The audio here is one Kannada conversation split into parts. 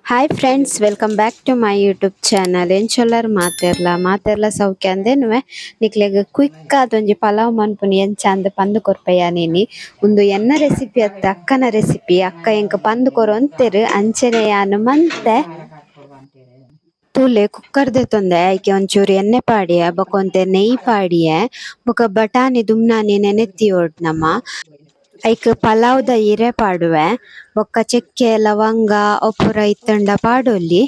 Hi friends, welcome back to my YouTube channel. ಎಂಚೊಲ್ಲರ್ ಮಾತೆರ್ಲ ಸೌಖ್ಯ ಅಂದೇನುವೆ ನಿಕ್ಲೆಗ್ ಕ್ವಿಕ್ ಆದೊಂಜಿ ಪಲಾವ್ ಮನ್ಪುನಿ ಎಂಚ ಅಂದ್ ಪಂದ್ ಕೊರ್ಪೆಯ ನೀನಿ ಒಂದು ಎನ್ನ ರೆಸಿಪಿ ಅತ್ತ ಅಕ್ಕನ ರೆಸಿಪಿ ಅಕ್ಕ ಎಂಕ್ ಪಂದ್ ಕೊರೊಂತೆರ್ ಅಂಚನೆ ಯಾನ್ ಮಂತೆ ತೂಲೆ ಕುಕ್ಕರ್ ದೆತ್ತೊಂದೆ ಐಕೆ ಒಂಚೂರು ಎಣ್ಣೆ ಪಾಡಿಯ ಬೊಕೊಂತೆ ನೆಯ್ಯಿ ಪಾಡಿಯ ಬೊಕ ಬಟಾಣಿ ದುಮ್ನಾನಿ ನೆನೆತ್ತಿಯೋಡ್ ನಮ ಐಕ್ ಪಲಾವ್ದ ಇರೆ ಪಾಡುವೆ ಬೊಕ್ಕ ಚೆಕ್ಕೆ ಲವಂಗ ಒಪ್ಪುರ ಇತ್ತಂಡ ಪಾಡೊಲ್ಲಿ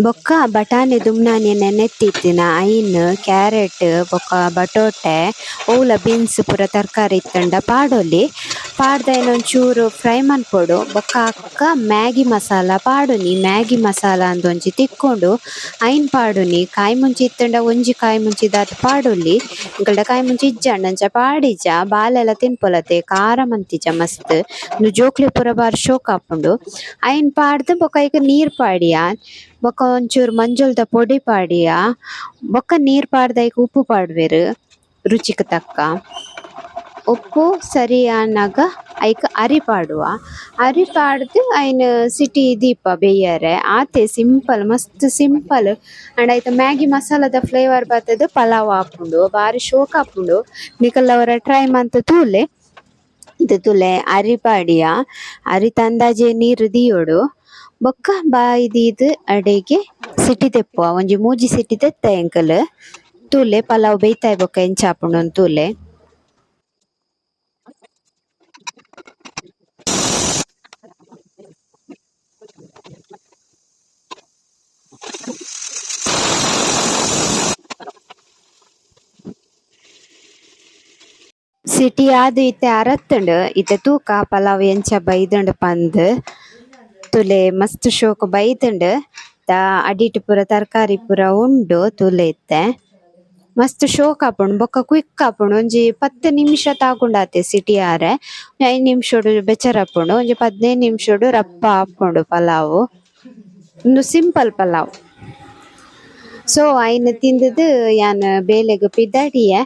ಬೊಕ್ಕ ಬಟಾಣಿ ದುಮ್ನಾನಿ ನೆನೆತ್ತಿತ್ತಿನ ಐನ್ ಕ್ಯಾರೆಟ್ ಬೊಕ್ಕ ಬಟೋಟೆ ಓಲ ಬೀನ್ಸ್ ಪೂರ ತರಕಾರಿ ಇತ್ತಂಡ ಪಾಡೊಲ್ಲಿ ಪಾಡ್ದ ಒಂಚೂರು ಫ್ರೈ ಮನ್ಪೊಡು ಬೊಕ್ಕ ಅಕ್ಕ ಮ್ಯಾಗಿ ಮಸಾಲ ಪಾಡುನಿ. ಮ್ಯಾಗಿ ಮಸಾಲ ಅಂದೊಂಜಿ ತಿಕ್ಕೊಂಡು ಐನ್ ಪಾಡುನಿ. ಕಾಯಿ ಮುಂಚಿ ಇತ್ತಂಡ ಒಂಜಿ ಕಾಯಿ ಮುಂಚಿ ದಾತ್ ಪಾಡೊಲ್ಲಿ ಇಂಕಲ್ಡ ಕಾಯಿ ಮುಂಚಿ ಇಜ್ಜಂಡ ಪಾಡಿಜ ಬಾಲೆಲ್ಲ ತಿನ್ಪೊಲತೆ ಖಾರ ಮಂತಿಜ ಮಸ್ತ್ ಜೋಕ್ಲೆ ಪೂರ ಬಾರಿ ಶೋಕ್ ಆಪುಂಡು. ಐನ್ ಪಾಡ್ದ್ ಬೊಕ್ಕ ಐಕ್ ನೀರ್ ಪಾಡಿಯ ಬೊಕ್ಕ ಒಂಚೂರು ಮಂಜೊಲ್ದ ಪೊಡಿ ಪಾಡಿಯ ಬೊಕ್ಕ ನೀರ್ ಪಾಡ್ದ್ ಐಕ್ ಉಪ್ಪು ಪಾಡ್ವೆರ್ ರುಚಿಗ್ ತಕ್ಕ. ಉಪ್ಪು ಸರಿ ಆನಾಗ ಐಕ್ ಅರಿ ಪಾಡುವ. ಅರಿ ಪಾಡ್ದ್ ಐನ್ ಸಿಟಿ ದೀಪ ಬೇಯರೆ ಆತೆ ಸಿಂಪಲ್ ಮಸ್ತ್ ಸಿಂಪಲ್ ಅಂಡ್ ಐತ ಮ್ಯಾಗಿ ಮಸಾಲದ ಫ್ಲೇವರ್ ಬತ್ತದ ಪಲಾವ್ ಆಪುಂಡು ಬಾರಿ ಶೋಕ್ ಆಪುಂಡು. ನಿಕಲ್ಲವರ ಟ್ರೈ ಮಂತ್ ತೂಲೆ ಇದು ತುಲೆ ಅರಿ ಪಾಡಿಯ ಅರಿ ತಂದಾಜೆ ನೀರು ದಿಯೋಡು ಬೊಕ್ಕ ಬಾಯಿದೀದ್ ಅಡೆಗೆ ಸಿಟಿ ತೆಪ್ಪುವ ಒಂಜಿ ಮೂಜಿ ಸಿಟಿ ತೆತ್ತ ಎಂಕಲ್ ತೂಲೆ ಪಲಾವ್ ಬೇಯ್ತಾಯ್ ಬೊಕ್ಕ ಎಂಚಾಪುಂಡು ತೂಲೆ. ಸಿಟಿ ಆದ್ ಇತ್ತೆ ಅರತ್ತಂಡ್ ಇತ್ತೆ ತೂಕ ಪಲಾವ್ ಎಂಚ ಬೈದಂಡ್ ಪಂದ್ ತುಲೆ ಮಸ್ತ್ ಶೋಕ್ ಬೈದಂಡ್ ಅಡಿಟ್ ಪೂರ ತರಕಾರಿ ಪೂರ ಉಂಡು ತುಲೆ ಇತ್ತೆ ಮಸ್ತ್ ಶೋಕ್ ಆಪುಂಡು ಬೊಕ್ಕ ಕ್ವಿಕ್ ಆಪುಂಡು. ಒಂಜಿ 10 ನಿಮಿಷ ತಾಗುಂಡಾತೆ ಸಿಟಿ ಆರೆ 5 ನಿಮಿಷಡು ಬೆಚರ್ ಆಪುಂಡು. ಒಂಜಿ 15 ನಿಮಿಷಡು ರಪ್ಪ ಆಪುಂಡು ಪಲಾವ್. ಒಂದು ಸಿಂಪಲ್ ಪಲಾವ್. ಸೊ ಐನ್ ತಿಂದದ್ ಯಾನ್ ಬೇಲೆಗ್ ಪಿದಾಡಿಯೆ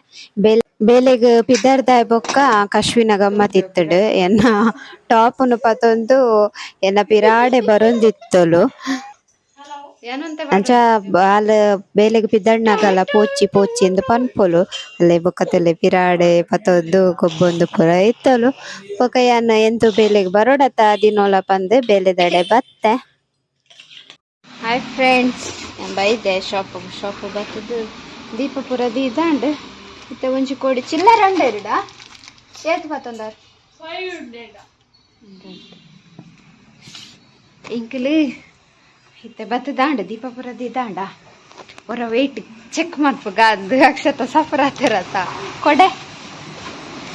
ಬೇಲೆಗ್ ಪಿದಾಡ್ದಾಯ್ ಬೊಕ್ಕ ಕಶ್ವಿನ ಗಮ್ಮತ್ ಇತ್ತುಂಡು ಎನ್ನ ಟಾಪ್ನು ಪತೊಂದು ಎನ್ನ ಪಿರಾಡೆ ಬರೊಂದಿತ್ತೊಲು ಅಂಚ ಬಾಲ್ ಬೇಲೆಗ್ ಪಿದಾಡ್ನಗಲ ಪೋಚಿ ಪೋಚಿ ಎಂದು ಪನ್ಪೊಲು ಅಲ್ಲೆ ಬೊಕ್ಕತೊಲೆ ಪಿರಾಡೆ ಪತೊಂದು ಗೊಬ್ಬೊಂದು ಪೂರ ಇತ್ತೊಲು ಬೊಕ ಯಾನ್ ಎಂತು ಬೇಲೆಗ್ ಬರೋಡತ ದಿನೋಲ ಪಂದ್ ಬೇಲೆದಡೆ ಬತ್ತೆ. ಹಾಯ್ ಫ್ರೆಂಡ್ಸ್, ಬೈದೆ ಶಾಪ್ ಬತ್ತದು ದೀಪ ಪೂರ ದೀದಾಂಡ್ ಇತ್ತೆ ಒಂಜಿ ಕೋಡಿ ಚಿಲ್ಲರ್ ಅಂಡೇರಿಡ ಏತ್ ಪತ್ತೊಂದಾರ್ ಇಂಕಲ್ ಇತ್ತೆ ಬತ್ತದಾಂಡ್ ದೀಪ ಪೂರ ದೀದಾಂಡ ಪೂರ ವೆಯ್ಟ್ ಚೆಕ್ ಮಾಡ್ಪು ಗಾದ್ ಅಕ್ಷತ ಸಫರ್ ಆತಿರತ್ತ ಕೊಡೆ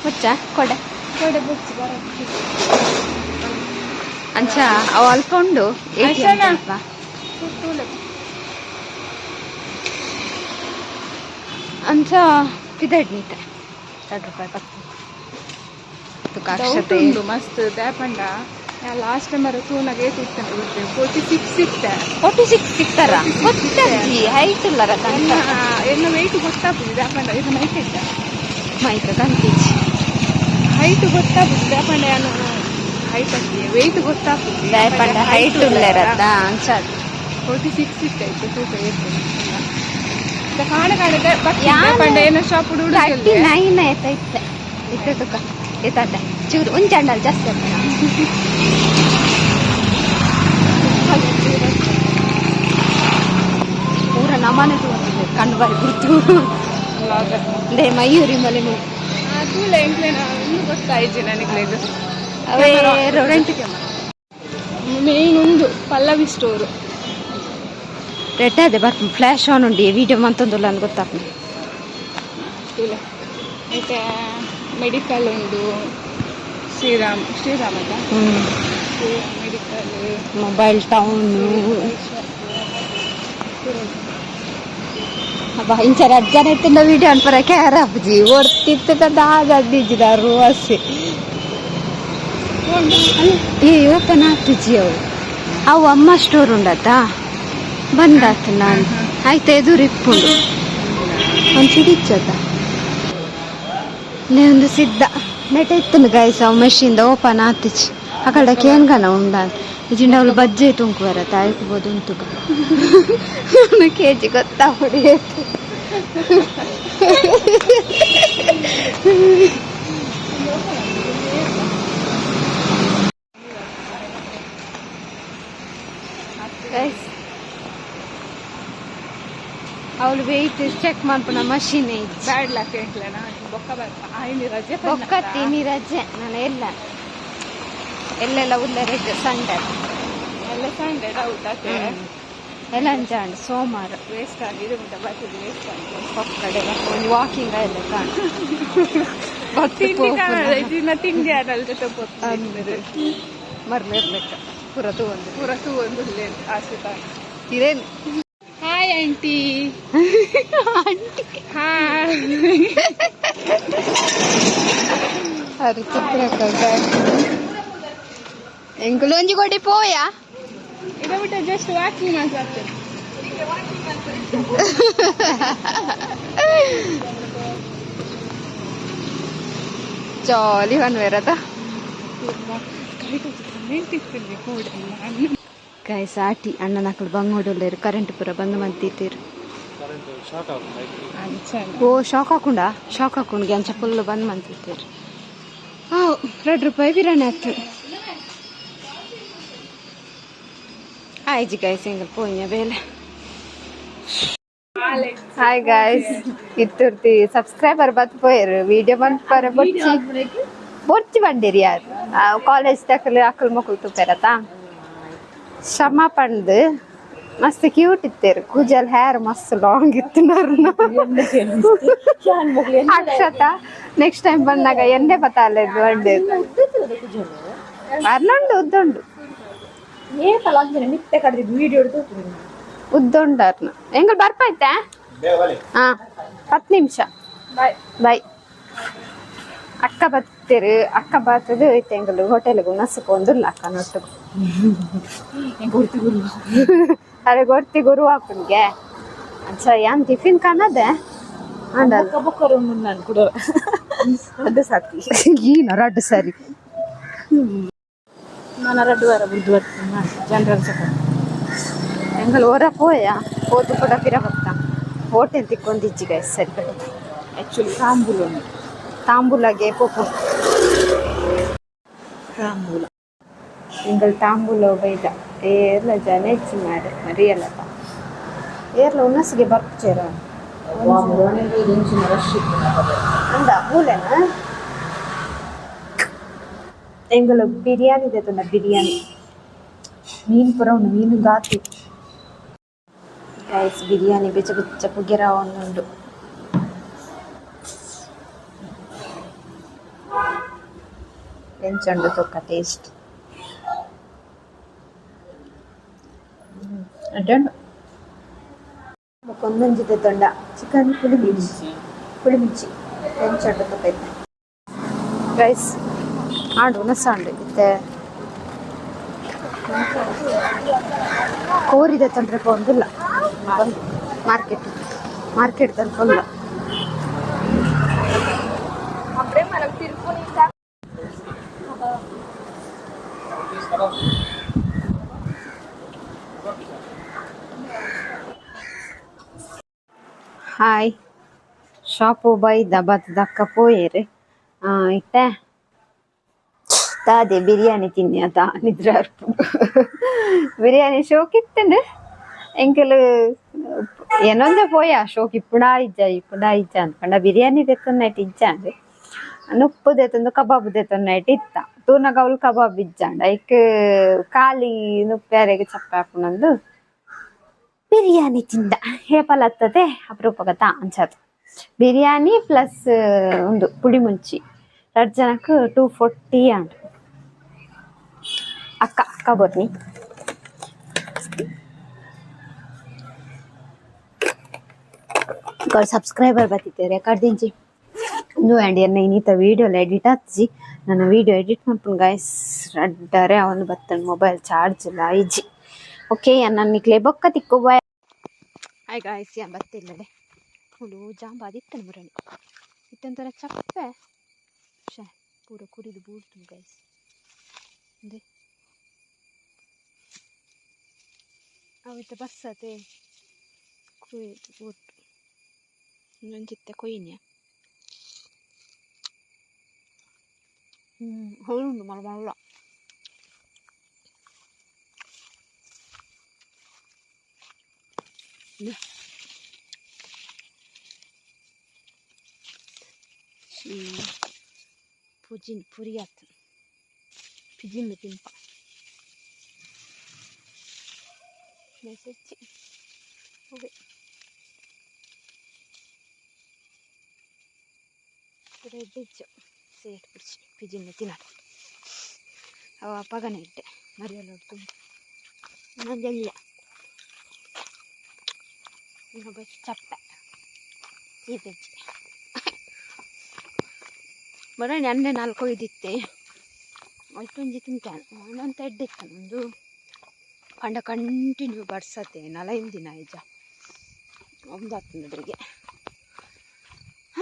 ಮುಚ್ಚ ಕೊಡೆ ಕೊಡೆ ಬುಚ್ಚಿ ಬರ ಅಂಚ ಅವು ಅಲ್ಪ ಉಂಡು ಅಂಚ ಪಿದಡ್ನೀತೆ ರೂಪಾಯಿ ಮಸ್ತ್ ದ್ಯಾಪಂಡ ಲಾಸ್ಟ್ ಟೈಮ್ ತೂನಾಗ ಏತಿತ್ತು 46 ಸಿಕ್ತಾರ ಹೈಟ್ ಇಲ್ಲರ ಎಲ್ಲ ವೆಯ್ಟ್ ಗೊತ್ತಾಗ್ತದೆ ದ್ಯಾಪಂಡ ಇದು ಮೈಕ್ ಇದ್ದ ಮೈಕ ಕಂತೀಜಿ ಹೈಟ್ ಗೊತ್ತಾಗ್ತದೆ ದ್ಯಾಪಂಡ ಏನು ಹೈಟ್ ಆಗ್ತದೆ ವೆಯ್ಟ್ ಗೊತ್ತಾಗ್ತದೆ ದ್ಯಾಪಂಡ ಹೈಟ್ ಇಲ್ಲರತ್ತ ಅಂಚ 46 ಇತ್ತು ತೂಕ ಏರ್ತದೆ ಕಾಣ ದ್ಯಾಪಂಡ ಏನೋ ಶಾಪ್ 39 ಇತ್ತೆ ಇತ್ತುಕ ಎತ್ತಾಟ ಚೂರು ಉಂಚಂಡಲ್ ಜಾಸ್ತಿ ಪೂರ ನಮನೆ ತೋರಿಸಿದೆ ಕಣ್ಣು ಬಾರಿ ಗುರ್ತು ದೇ ಮಯೂರಿ ಮಲೆ ತೂಲೆ ಇನ್ನು ಗೊತ್ತಾಯ್ತು ನನಗೆ ಇದು ಅವೇ ರೆಂಟ್ಗೆ ಮೇನ್ ಒಂದು ಪಲ್ಲವಿ ಸ್ಟೋರು ರೆಡ್ ಅದೇ ಬರ್ತೀನಿ ಫ್ಲಾಶ್ ಆನ್ ಉಂಡಿ ವಿಡಿಯೋ ಮಂತೊಂದುಲ್ಲ ಅಂತ ಗೊತ್ತಾಗ್ತದೆ. ಮತ್ತೆ ಮೆಡಿಕಲ್ ಉಂಡು ಶ್ರೀರಾಮದ ಮೆಡಿಕಲ್ ಮೊಬೈಲ್ ಟೌನ್ ಅಬ್ಬ ಇಂಚರ ಅಜ್ಜನ ಎತ್ತಿಂದ ವಿಡಿಯೋ ಅನ್ಪರ ಕ್ಯಾರ ಅಪ್ಪಜಿ ಒರ್ತಿತ್ತು ಕದಾದಿಜ್ಜಿದ ರೋಸಿ ಏ ಓಪನ್ ಆಗ್ತಿಜ್ಜಿ ಅವು ಅಮ್ಮ ಸ್ಟೋರ್ ಉಂಡತ್ತಾ ಬಂದಾತ ನಾನು ಆಯ್ತು ಎದುರು ಇಪ್ಪುಂಡು ಒಂದು ಸಿಡಿಚ್ಚದ ಒಂದು ಸಿದ್ಧ ನೆಟ ಇತ್ತನು ಗಾಯ್ಸ ಮೆಷಿಂದ ಓಪನ್ ಆತಿಚ್ಚಿ ಆ ಕಡೆ ಕೇನ್ಗನ ಉಂಡ ಇಜಿಂಡ ಅವಳು ಬಜ್ಜೆ ತುಂಕು ಬರತ್ತೆ ಆಯ್ಕೋಬೋದು ಉಂಟು ಕೆಜಿ ಗೊತ್ತಾ ಹುಡಿ ಅವಳು ವೆಯ್ಟ್ ಚೆಕ್ ಮಾಡ್ಪುನ ಮಷೀನ್ ಐತಿ ಬ್ಯಾಡ್ಲಕ್ಕೆ ಎಂಟ್ಲೇನ ಬೊಕ್ಕ ಬರ್ಪ ಆಯ್ನಿ ರಜೆ ಬೊಕ್ಕತ್ತೀನಿ ರಜೆ ನಾನು ಎಲ್ಲೆಲ್ಲ ಉಲ್ಲ ರಜೆ ಸಂಡೆ ಎಲ್ಲ ಸಂಡೆ ಡೌಟ್ ಆಕೆ ಎಲ್ಲ ಅಂಚಾಂಡು ಸೋಮವಾರ ವೇಸ್ಟ್ ಆಗಿದೆ ಮುಟ್ಟ ಬರ್ತದೆ ವೇಸ್ಟ್ ಆಗಿದೆ ಪಕ್ಕಡೆ ಒಂದು ವಾಕಿಂಗ್ ಎಲ್ಲ ಕಾಣು ತಿಂಡಿ ಕಾಣಲ್ಲ ಇದನ್ನ ತಿಂಡಿ ಆಡಲ್ ಜೊತೆ ಅಂದ್ರೆ ಮರ್ಲಿರ್ಬೇಕು ಪುರತು ಒಂದು ಆಸೆ ತಾನೆ ಇರೇನು ಹಾಯ್ ಆಂಟಿ ಹಾಯ್ ಅದು ಚಿತ್ರ ಎಂಕುಲು ಒಂಜಿ ಕೊಡಿ ಪೋಯಾ ಇದು ಬಿಟ್ಟು ಜಸ್ಟ್ ವಾಕಿಂಗ್ ಮಾಡ್ತಾರೆ ಜಾಲಿ ಹೊನ್ವೇರದ ಕಾಯಿ ಸಾಟಿ ಅಣ್ಣನ ಮಕ್ಕಳು ಬಂಗೋಡಲ್ಲೇರು ಕರೆಂಟ್ ಪೂರ ಬಂದು ಮದ್ದಿಟ್ಟಿರು ಓ ಶಾಕ್ ಹಾಕೊಂಡು ಅಂಚ ಫುಲ್ ಬಂದ್ ಮಂತಿರ್ತೀರಿ ₹2 ಬಿರಿಯಾನಿ ಆಗ್ತದೆ ಆಯ್ಜಿ ಗಾಯ್ಸ್ ಹಿಂಗೆ ಪೋಯ್ನ ಬೇಲೆ ಹಾಯ್ ಗಾಯ್ಸ್ ಇತ್ತುರ್ತಿ ಸಬ್ಸ್ಕ್ರೈಬರ್ ಬತ್ ಪೋಯರು ವಿಡಿಯೋ ಬಂದ್ ಪರ ಬೊಚ್ಚಿ ಬಂದಿರಿ ಯಾರು ಕಾಲೇಜ್ ತಕ್ಕಲು ಅಕ್ಕಲ್ ಮಕ್ಕಳು ತುಪ್ಪೇರತ್ತ ಶ್ರಮ ಪಂದು ಮಸ್ತ್ ಕ್ಯೂಟ್ ಇತ್ತೇರು ಕೂಜಲ್ ಹೇರ್ ಮಸ್ತ್ ಲಾಂಗ್ ಇತ್ತು ಅಕ್ಷತ ನೆಕ್ಸ್ಟ್ ಟೈಮ್ ಬಂದಾಗ ಎಣ್ಣೆ ಬತ್ತಾಲೆದು ಒಳ್ಳೆ ಅರ್ನುಂಡು ಉದ್ದುಂಡು ಉದ್ದುಂಡು ಅರ್ನ ಎಂಗಳು ಬರ್ಪಾಯ್ತಾ ಹಾ 10 ನಿಮಿಷ ಬಾಯ್ ಅಕ್ಕ ಬತ್ತೇರು ಅಕ್ಕ ಬರ್ತದು ಎಂಗಳು ಹೋಟೆಲ್ಗೆ ನಸ್ಕೊಂದಿಲ್ಲ ಅಕ್ಕ ನೊಟ್ಟು ಅರೆ ಗೊತ್ತಿ ಗುರು ಹಾಕುನ್ಗೆ ಅಚ್ಚಾ ಯಾನ್ ಟಿಫಿನ್ ಕಾಣದೆ ಅದು ಸಾಕಿ ಏನು ರಡ್ಡು ಸರಿ ನಾನು 2 ವಾರ ಬುದ್ಧವಾರ ಜನರಲ್ ಎಂಗಳು ಹೊರ ಪೋಯ ಹೋತು ಕೂಡ ಪಿರ ಬರ್ತಾ ಹೋಟೆಲ್ ತಿಕ್ಕೊಂದಿಜ್ಜಿ ಗಾಯ್ ಸರಿ ಆ್ಯಕ್ಚುಲಿ ತಾಂಬೂಲಗೆ ಪೋಪು ತಾಂಬೂಲ ಎಂಗಳು ತಾಂಬೂಲ ಬೈದ ಏರ್ಲ ಜನ ಹೆಚ್ಚಿ ಮಾಡಿ ಮರಿಯಲ್ಲ ಏರ್ಲ ಉನ್ನಸಿಗೆ ಬರ್ಚೇರ ಅಂದ ಮೂಲೆನ ಎಂಗಳು ಬಿರಿಯಾನಿ ದೇತುಂಡ ಬಿರಿಯಾನಿ ಮೀನು ಪುರ ಉಂಡು ಮೀನು ಗಾತಿ ಗೈಸ್ ಬಿರಿಯಾನಿ ಬೆಚ್ಚ ಬೆಚ್ಚ ಪುಗೆರ ಒಂದುಂಡು ಎಂಚಂಡು ತೊಕ್ಕ ಟೇಸ್ಟ್ ಅಡ್ಡಂಡು ಒಂದೊಂಜಿದೆ ತೊಂಡ ಚಿಕನ್ ಪುಳಿಮಿರ್ಚಿ ಎಂಚಂಡು ತೊಕ್ಕ ಇತ್ತೆ ಗೈಸ್ ಆಡು ನಸಾಂಡು ಇತ್ತೆ ಕೋರಿದೆ ತೊಂದರೆ ಒಂದಿಲ್ಲ ಮಾರ್ಕೆಟ್ ತಲುಪಲ್ಲ ಅప్పుడే మనం తిరుపతి ಹಾಯ್ ಶಾಪು ಬೈದ ದಕ್ಕ ಪೋಯೇರು ಇಟ್ಟೆ ತಾದೆ ಬಿರಿಯಾನಿ ತಿನ್ನಿ ನಿದ್ರೆ ಬಿರಿಯಾನಿ ಶೋಕ್ ಇತ್ತಂಡು ಎಂಕಲು ಏನೊಂದೇ ಪೋಯ ಶೋಕ್ ಇಪ್ಪುಡ ಇಜ್ಜ ಅನ್ಕೊಂಡ ಬಿರಿಯಾನಿ ತೆತ್ತೊನ್ನೈಟ್ ಇಜ್ಜಾಂಡು ನುಪ್ಪು ದೇತೊಂದು ಕಬಾಬ್ ದೇತೊನ್ನೈಟ್ ಇತ್ತ ತೂನಗ ಅವಳು ಕಬಾಬ್ ಇಜ್ಜಾಂಡ ಐಕ್ ಖಾಲಿ ನುಪ್ಪ್ಯಾರೆಗೆ ಚಪ್ಪ ಹಾಕೊಂಡಂದು ಬಿರಿಯಾನಿ ತಿಂದ ಹೇಪಲ್ ಹತ್ತದೆ ಅಪರೂಪಗತ ಅನ್ಸದು ಬಿರಿಯಾನಿ ಪ್ಲಸ್ ಒಂದು ಪುಡಿ ಮುಂಚಿ 2 ಜನಕ್ಕೆ 240 ಅಂಡ್ ಅಕ್ಕ ಬರ್ನಿ ಸಬ್ಸ್ಕ್ರೈಬರ್ ಬರ್ತಿದ್ದಾರೆ ಕಡ್ದಿಂಚಿ ನೀವು ಆ್ಯಂಡ್ ಇನ್ನೀತ ವೀಡಿಯೋಲ್ಲ ಎಡಿಟ್ ಹಚ್ಚಿ ನನ್ನ ವೀಡಿಯೋ ಎಡಿಟ್ ಮಾಡ್ಕೊಂಡು ಗಾಯ್ಸ್ ರಡ್ಡರೆ ಅವನು ಬರ್ತೇನೆ ಮೊಬೈಲ್ ಚಾರ್ಜ್ ಇಲ್ಲ ಐಜಿ ಓಕೆ ನನ್ನ ಕ್ಲೇ ಬೊಕ್ಕ ತಿಕ್ಕು ಬಾಯ್ ಹಾಯ್ ಗಾಯ್ಸ್ ಯಾ ಬರ್ತಿಲ್ಲದೆ ಹುಳು ಜಾಂಬಾದಿತ್ತನು ಮುರಣಿ ಇತ್ತೊಂಥರ ಚಪ್ಪೆ ಪೂರ ಕುರಿದು ಬೂರ್ತು ಗಾಯ್ಸ್ ಅವತ್ತೆ ಬರ್ಸತೆ ಕುಯ್ದು ಒಟ್ಟು ಇನ್ನೊಂಜಿತ್ತೆ ಕೊಯ್ನೆ ಹೊಳುಂಡು ಮಳ ಮಲ್ಲ ಪುಜಿನ್ ಪುರಿ ಆತು ಪಿಜಿನ್ ತಿಂಪ ಮೆಸೆಚ್ಚಿ ಹೋಗಿ ರೆಡ್ಡಿಚ್ಚು ಸೇಟ್ ಬಿಡಿಸಿ ಪಿಜಿನ್ ತಿನ್ನೋದು ಅವ ಪಗನೆ ಇಟ್ಟೆ ಮರಿಯಲ್ಲ ತುಂಬ ನಂಜಲ್ಲ ಇನ್ನೊಬ್ಬ ಚಪ್ಪೆ ಸೀತೆಚ್ಚಿ ಬರ ನೆನ್ನೆ 4 ಒಯ್ದಿತ್ತೆ ಅಷ್ಟೊಂದು ತಿಂತಾನೆ ಒಂದೊಂದು ಎಡ್ಡಿತ್ತು ಒಂದು ಪಂಡ ಕಂಟಿನ್ಯೂ ಬಡ್ಸತ್ತೆ 4 ದಿನ ಈಜ ಒಂದು ಹತ್ತನದ್ರಿಗೆ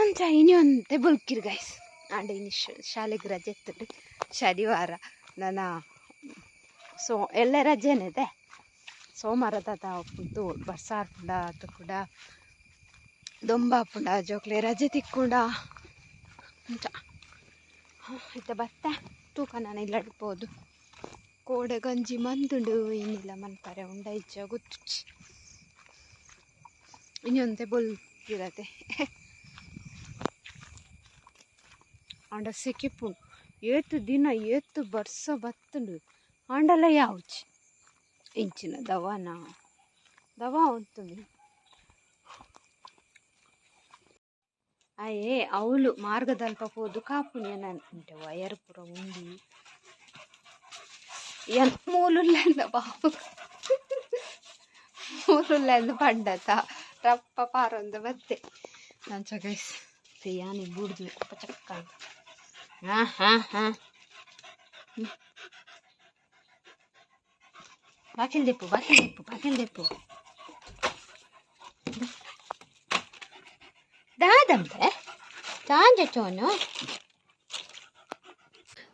ಅಂತ ಇನ್ನೊಂದು ಬುಲ್ಕಿರ್ ಗೈಸ್ ಅಂಡ್ ಇನ್ನು ಶಾಲೆಗೆ ರಜೆ ಇತ್ತು ಶನಿವಾರ ನನ್ನ ಎಲ್ಲ ರಜೆನಿದೆ ಸೋಮವಾರ ತಾತ ಕುಂತು ಬರ್ಸಾರ್ ಪುಂಡ ಅದು ಕೂಡ ದೊಂಬ ಪುಂಡ ಜೋಕ್ಲೆ ರಜೆ ತಿಕ್ಕೊಂಡ ಅಂತ ಆಯ್ತಾ ಬತ್ತೆ ತೂಕ ನಾನು ಇಲ್ಲ ಇಡ್ಬೋದು ಕೋಡೆ ಗಂಜಿ ಮಂದುಂಡು ಏನಿಲ್ಲ ಮನ್ಪರೆ ಉಂಡ ಇಜ್ಜ ಗೊತ್ತು ಇನ್ನೊಂದೆ ಬೊಲ್ಕಿರತ್ತೆ ಅಂಡ ಸೆಕೆಪುಂಡು ಏತು ದಿನ ಏತು ಬರ್ಸ ಬತ್ತುಂಡು ಅಂಡಲ ಯಾವ್ಚಿ ಇಂಚಿನ ದವಾ ಉಂತುಂಡು ಅಯ್ಯೇ ಅವಳು ಮಾರ್ಗದಲ್ಪ ಹೋದು ಕಾಪುನಿ ಉಂಟೆ ವಯರ್ ಪುರ ಉಂಡಿ ಏನು ಮೂಲುಲ್ಲೆಂದ ಬಾಬು ಮೂಲುಲ್ಲೆಂದು ಪಂಡತ ರಪ್ಪ ಪಾರೊಂದು ಬತ್ತೆ ನಂಚ ಗೈಸ್ ಯಾನಿ ಬೂಡ್ದು ಚಕ್ಕ ಬಾಕಿಲ್ ದೆಪ್ಪು ದಾದಂತೆ ತಾಂಜ ಚೋನು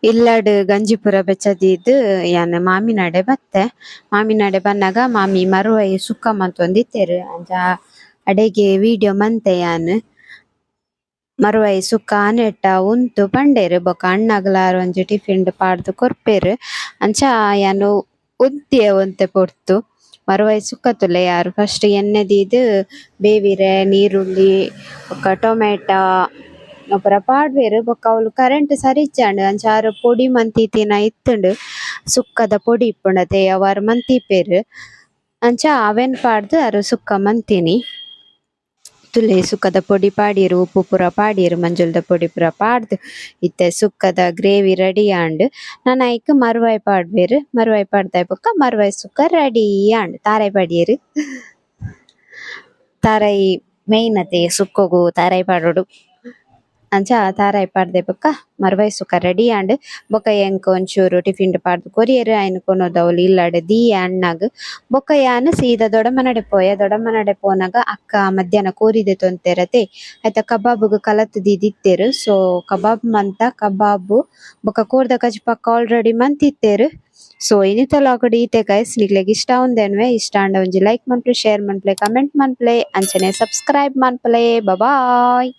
ಇಲ್ಲಡ್ ಗಂಜಿಪುರ ಬೆಚ್ಚದಿದ್ದು ಯಾನ್ ಮಾಮಿನಡೆ ಬತ್ತೆ ಮಾಮಿನಡೆ ಬನ್ನಾಗ ಮಾಮಿ ಮರುವೈ ಸುಕ್ಕ ಮಂತೊಂದಿತ್ತೆರ್ ಅಂಚ ಅಡೆಗೆ ವಿಡಿಯೋ ಮಂತೆ ಯಾನ್ ಮರುವೈ ಸುಕ್ಕ ಆನೆಟ್ಟ ಉಂತು ಪಂಡೇರ್ ಬೊಕ ಅಣ್ಣಗ್ಲಾರ್ ಒಂಜಿ ಟಿಫಿನ್ ಪಾಡ್ದು ಕೊರ್ಪೆರ್ ಅಂಚ ಯಾನ್ ಉದ್ದೆ ಒಂತೆ ಪೊರ್ತು ಮರುವೈ ಸುಕ್ಕ ತುಲೆ ಯಾರು ಫಸ್ಟ್ ಎಣ್ಣೆ ದೀದ್ ಬೇವಿರೆ ನೀರುಳ್ಳಿ ಬೊಕ ಟೊಮೆಟೊ ಅಪರ ಪಾಡ್ವೆರ್ ಬೊಕ ಅವ್ಲು ಕರೆಂಟ್ ಸರಿಚಾಂಡ್ ಅಂಚಾರು ಪೊಡಿ ಮಂತಿತ್ತಿನ ಇತ್ತುಂಡು ಸುಕ್ಕದ ಪೊಡಿ ಇಪ್ಪುಂಡತೆ ಅವಾರ್ ಮಂತಿಪ್ಪೆರ್ ಅಂಚ ಅವೆನ್ ಪಾಡ್ದ್ ಅರು ಸುಕ್ಕ ಮಂತಿನಿ ತುಲೆ ಸುಕ್ಕದ ಪೊಡಿ ಪಾಡಿರ್ ಉಪ್ಪು ಪೂರ ಪಾಡಿರ್ ಮಂಜುಲ್ದ ಪೊಡಿ ಪೂರ ಪಾಡ್ದ್ ಇತ್ತೆ ಸುಕ್ಕದ ಗ್ರೇವಿ ರೆಡಿ ಆಂಡ್ ನಾನು ಐಕ್ ಮರುವೈ ಪಾಡ್ವೆರ್ ಮರುವೈ ಪಾಡ್ದ ಬೊಕ ಮರುವೈ ಸುಕ್ಕ ರೆಡಿ ಆಂಡ್ ತಾರೈ ಪಡಿಯರ್ ತಾರೈ ಮೇಯ್ನ್ ಅತೆ ಸುಕ್ಕಗು ತಾರೈ ಪಾಡೋಡು ಅಂಚ ತಾರೈ ಪಾಡ್ದೆ ಬೊಕ ಮರುವೈ ಸುಕ್ಕ ರೆಡಿ ಆಂಡ್ ಬೊಕ ಎಂಕ್ ಒಂಚೂರು ಟಿಫಿನ್ ಪಾಡ್ದು ಕೊರಿಯರ್ ಐನ್ ಕೊನೋದವುಲು ಇಲ್ಲಡ್ ದಿ ಅಣ್ಣಗ್ ಬೊಕ ಯಾನ್ ಸೀದಾ ದೊಡಮನಡೆ ಪೋನಾಗ ಅಕ್ಕ ಮಧ್ಯಾಹ್ನ ಕೋರಿದೆ ತೊಂತೆರತೆ ಐತ ಕಬಾಬ್ಗ್ ಕಲತ್ ದಿತ್ತಿತ್ತೆರ್ ಸೊ ಕಬಾಬ್ ಮಂತ ಕಬಾಬ್ ಬೊಕ ಕೋರ್ದ ಕಜಿಪಕ್ಕ ಆಲ್ರೆಡಿ ಮಂತಿತ್ತೆರ್ ಸೊ ಇನ್ನಿತ ಲಾಕುಡು ಈತೆ ಗೈಸ್ ನಿಕ್ಲೆಗ್ ಇಷ್ಟ ಉಂದೆನ್ವೆ ಇಷ್ಟ ಆಂಡ ಒಂಜಿ ಲೈಕ್ ಮನ್ಪುಲೆ ಶೇರ್ ಮನ್ಪುಲೆ ಕಮೆಂಟ್ ಮನ್ಪುಲೆ ಅಂಚನೆ ಸಬ್ಸ್ಕ್ರೈಬ್ ಮನ್ಪುಲೆ ಬಾಯ್